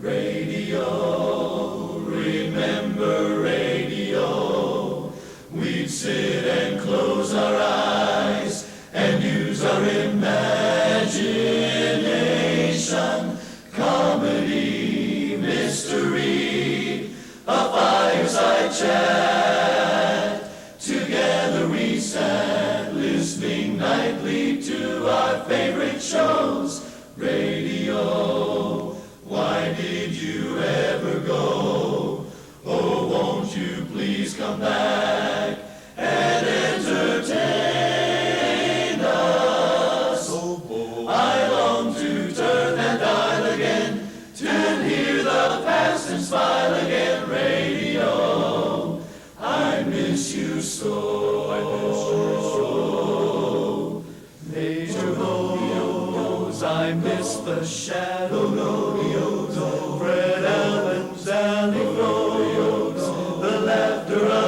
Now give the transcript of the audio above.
Radio, remember radio. We'd sit and close our eyes and use our imagination. Comedy, mystery, a fireside chat. Together we sat, listening nightly to our favorite shows. Radio, why did you ever go? Oh, won't you please come back and entertain us? I long to turn and dial again, to hear the past and smile again. Radio, I miss you so. Major rodeos, I miss the shadow rodeos, Fred Allen's alley rodeos, the laughter of